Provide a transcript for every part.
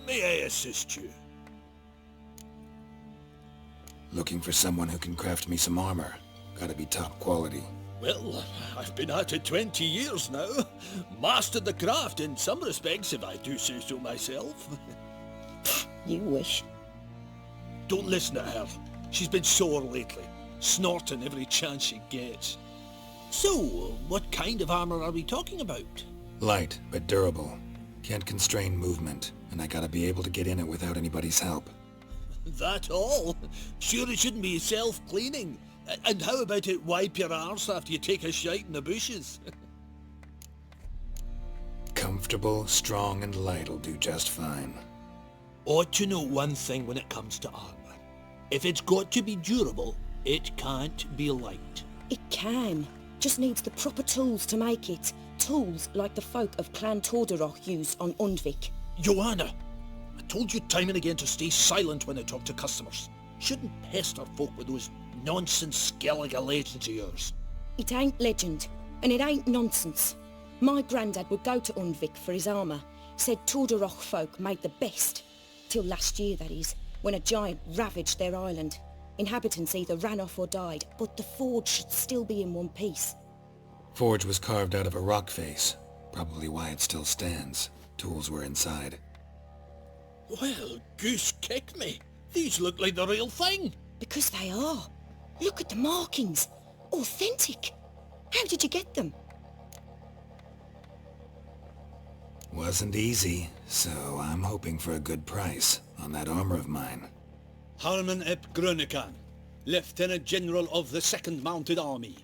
May I assist you? Looking for someone who can craft me some armor. Gotta be top quality. Well, I've been at it 20 years now. Mastered the craft in some respects, if I do say so myself. You wish. Don't listen to her. She's been sore lately, snorting every chance she gets. So, what kind of armor are we talking about? Light, but durable. Can't constrain movement, and I gotta be able to get in it without anybody's help. That all? Sure it shouldn't be self-cleaning. And how about it wipe your arse after you take a shite in the bushes? Comfortable, strong, and light'll do just fine. Ought to know one thing when it comes to armor. If it's got to be durable, it can't be light. It can. Just needs the proper tools to make it. Tools like the folk of Clan Tordaroch used on Undvik. Joanna, I told you time and again to stay silent when I talk to customers. Shouldn't pester folk with those nonsense Skellige legends of yours. It ain't legend, and it ain't nonsense. My granddad would go to Undvik for his armour. Said Tordaroch folk made the best. Till last year, that is, when a giant ravaged their island. Inhabitants either ran off or died, but the forge should still be in one piece. Forge was carved out of a rock face. Probably why it still stands. Tools were inside. Well, goose kick me. These look like the real thing. Because they are. Look at the markings. Authentic. How did you get them? Wasn't easy, so I'm hoping for a good price on that armor of mine. Harman ep Grönekan, Lieutenant General of the 2nd Mounted Army.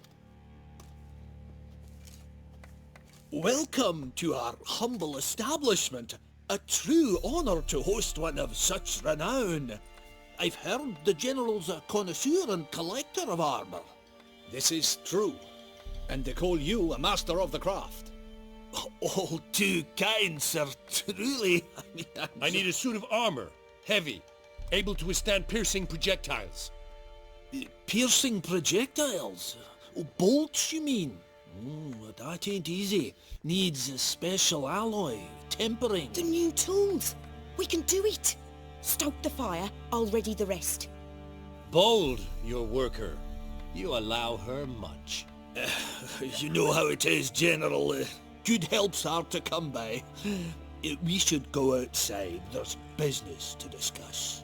Welcome to our humble establishment. A true honor to host one of such renown. I've heard the General's a connoisseur and collector of armor. This is true, and they call you a master of the craft. All too kind, sir, truly. I need a suit of armor, heavy, able to withstand piercing projectiles. Piercing projectiles? Oh, bolts, you mean? That ain't easy. Needs a special alloy, tempering. The new tools. We can do it. Stoke the fire, I'll ready the rest. Bold, your worker. You allow her much. You know how it is, General. Good help's hard to come by. We should go outside. There's business to discuss.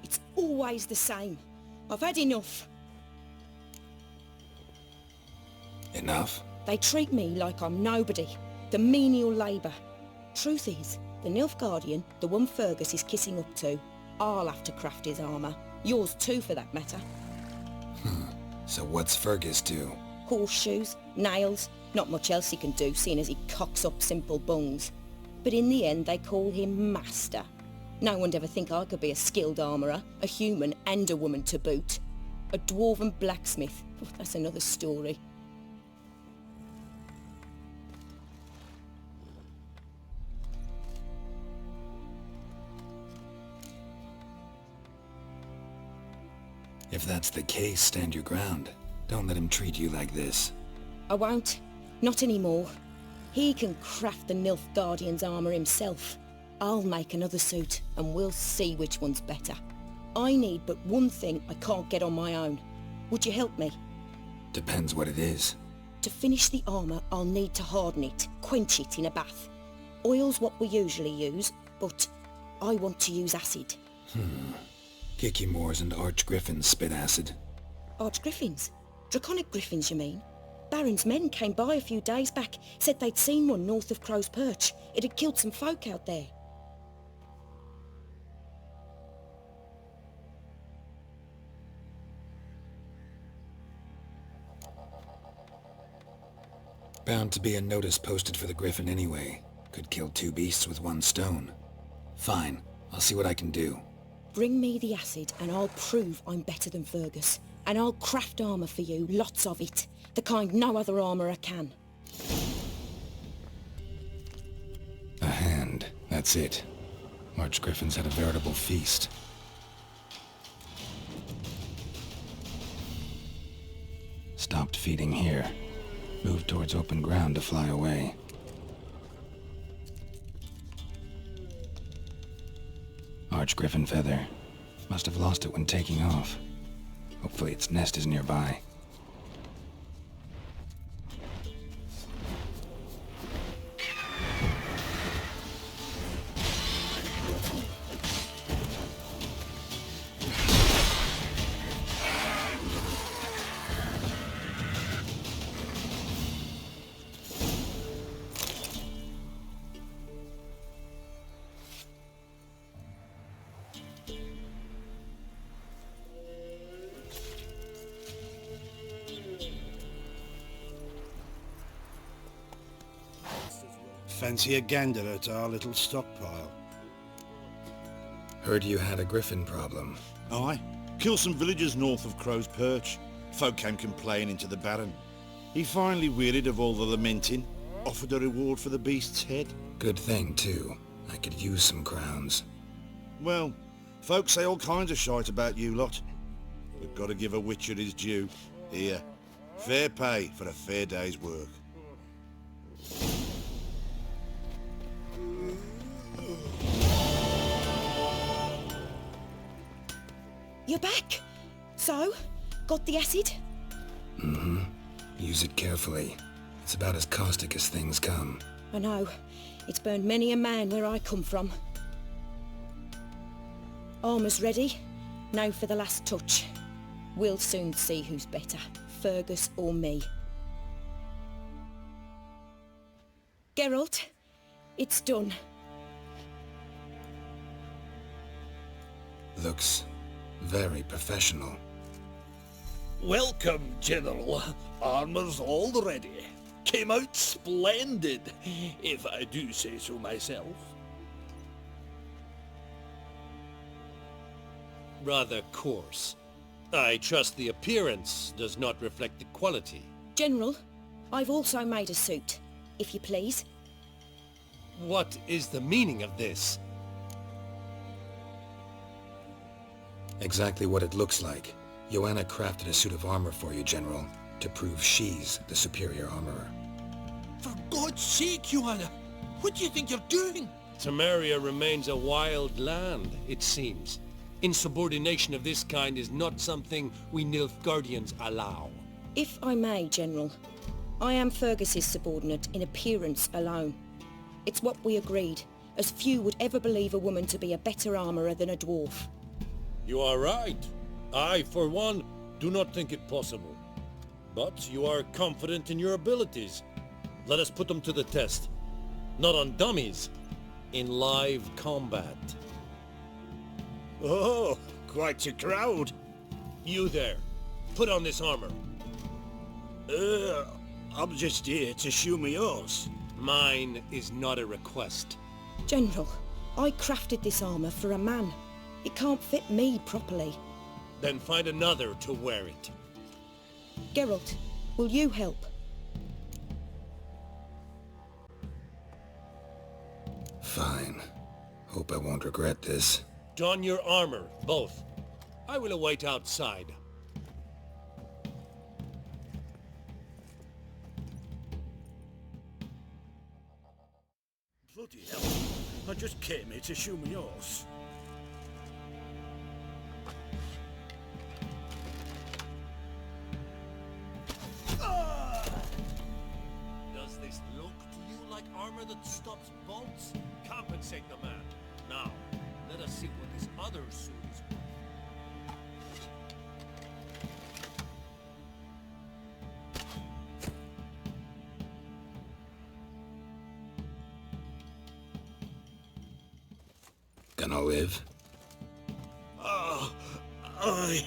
It's always the same. I've had enough. Enough? They treat me like I'm nobody. The menial labour. Truth is, the Nilfgaardian, the one Fergus is kissing up to, I'll have to craft his armour. Yours too, for that matter. So what's Fergus do? Horseshoes, nails, not much else he can do, seeing as he cocks up simple bungs. But in the end, they call him Master. No one'd ever think I could be a skilled armourer, a human and a woman to boot. A dwarven blacksmith, that's another story. If that's the case, stand your ground. Don't let him treat you like this. I won't. Not anymore. He can craft the Nilfgaardian's armour himself. I'll make another suit, and we'll see which one's better. I need but one thing I can't get on my own. Would you help me? Depends what it is. To finish the armour, I'll need to harden it, quench it in a bath. Oil's what we usually use, but I want to use acid. Kikimoors and Archgriffins spit acid. Archgriffins? Draconic griffins, you mean? Baron's men came by a few days back, said they'd seen one north of Crow's Perch. It had killed some folk out there. Bound to be a notice posted for the Griffin anyway. Could kill two beasts with one stone. Fine, I'll see what I can do. Bring me the acid and I'll prove I'm better than Fergus. And I'll craft armour for you, lots of it. The kind no other armourer can. A hand, that's it. Archgriffins had a veritable feast. Stopped feeding here. Moved towards open ground to fly away. large griffin feather. Must have lost it when taking off. Hopefully its nest is nearby. Fancy a gander at our little stockpile. Heard you had a griffin problem. Aye. Killed some villagers north of Crow's Perch. Folk came complaining to the Baron. He finally wearied of all the lamenting, offered a reward for the beast's head. Good thing, too. I could use some crowns. Well, folks say all kinds of shite about you lot. We've got to give a witcher his due. Here, fair pay for a fair day's work. You're back? So? Got the acid? Mm-hmm. Use it carefully. It's about as caustic as things come. I know. It's burned many a man where I come from. Armour's ready. Now for the last touch. We'll soon see who's better, Fergus or me. Geralt, it's done. Looks very professional. Welcome, General. Armour's all ready. Came out splendid, if I do say so myself. Rather coarse. I trust the appearance does not reflect the quality. General, I've also made a suit, if you please. What is the meaning of this? Exactly what it looks like. Joanna crafted a suit of armor for you, General, to prove she's the superior armorer. For God's sake, Joanna, what do you think you're doing? Temeria remains a wild land, it seems. Insubordination of this kind is not something we Nilfgaardians allow. If I may, General, I am Fergus's subordinate in appearance alone. It's what we agreed, as few would ever believe a woman to be a better armourer than a dwarf. You are right. I, for one, do not think it possible. But you are confident in your abilities. Let us put them to the test. Not on dummies, in live combat. Oh, quite a crowd. You there, put on this armor. I'm just here to show me yours. Mine is not a request. General, I crafted this armour for a man. It can't fit me properly. Then find another to wear it. Geralt, will you help? Fine. Hope I won't regret this. Don your armor, both. I will await outside. Bloody hell. I just came here to show me yours. Does this look to you like armor that stops bolts? Compensate the man. Now, let us see what this other suit is worth. Gonna live? Aye,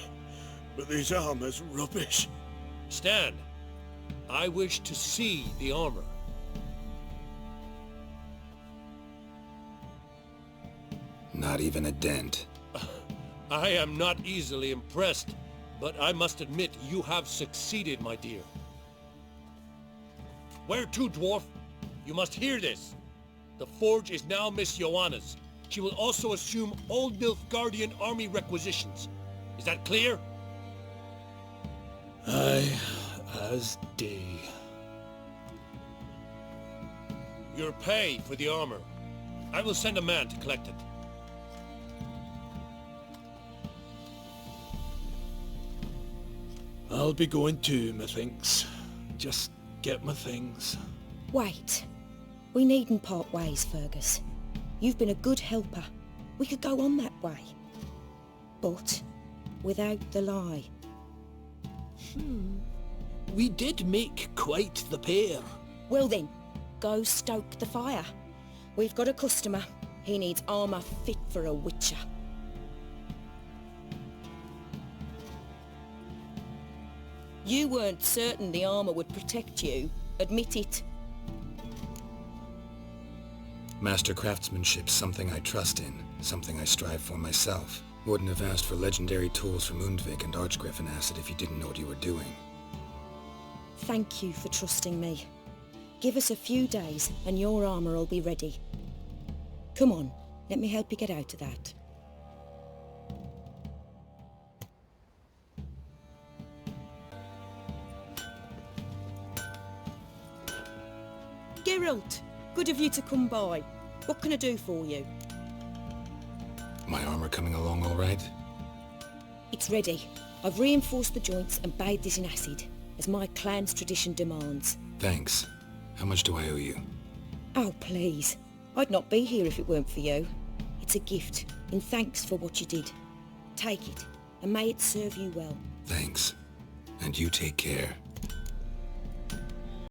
but this armor's rubbish. Stand. I wish to see the armor. Not even a dent. I am not easily impressed, but I must admit you have succeeded, my dear. Where to, dwarf? You must hear this. The forge is now Miss Joanna's. She will also assume all Nilfgaardian army requisitions. Is that clear? Aye, as day. Your pay for the armor. I will send a man to collect it. I'll be going too, methinks. Just get my things. Wait. We needn't part ways, Fergus. You've been a good helper. We could go on that way. But without the lie. We did make quite the pair. Well then, go stoke the fire. We've got a customer. He needs armour fit for a witcher. You weren't certain the armour would protect you. Admit it. Master craftsmanship's something I trust in, something I strive for myself. Wouldn't have asked for legendary tools from Undvik and Archgriffin Acid if you didn't know what you were doing. Thank you for trusting me. Give us a few days and your armour will be ready. Come on, let me help you get out of that. Geralt, good of you to come by. What can I do for you? My armor coming along all right? It's ready. I've reinforced the joints and bathed it in acid, as my clan's tradition demands. Thanks. How much do I owe you? Oh, please. I'd not be here if it weren't for you. It's a gift, in thanks for what you did. Take it, and may it serve you well. Thanks. And you take care.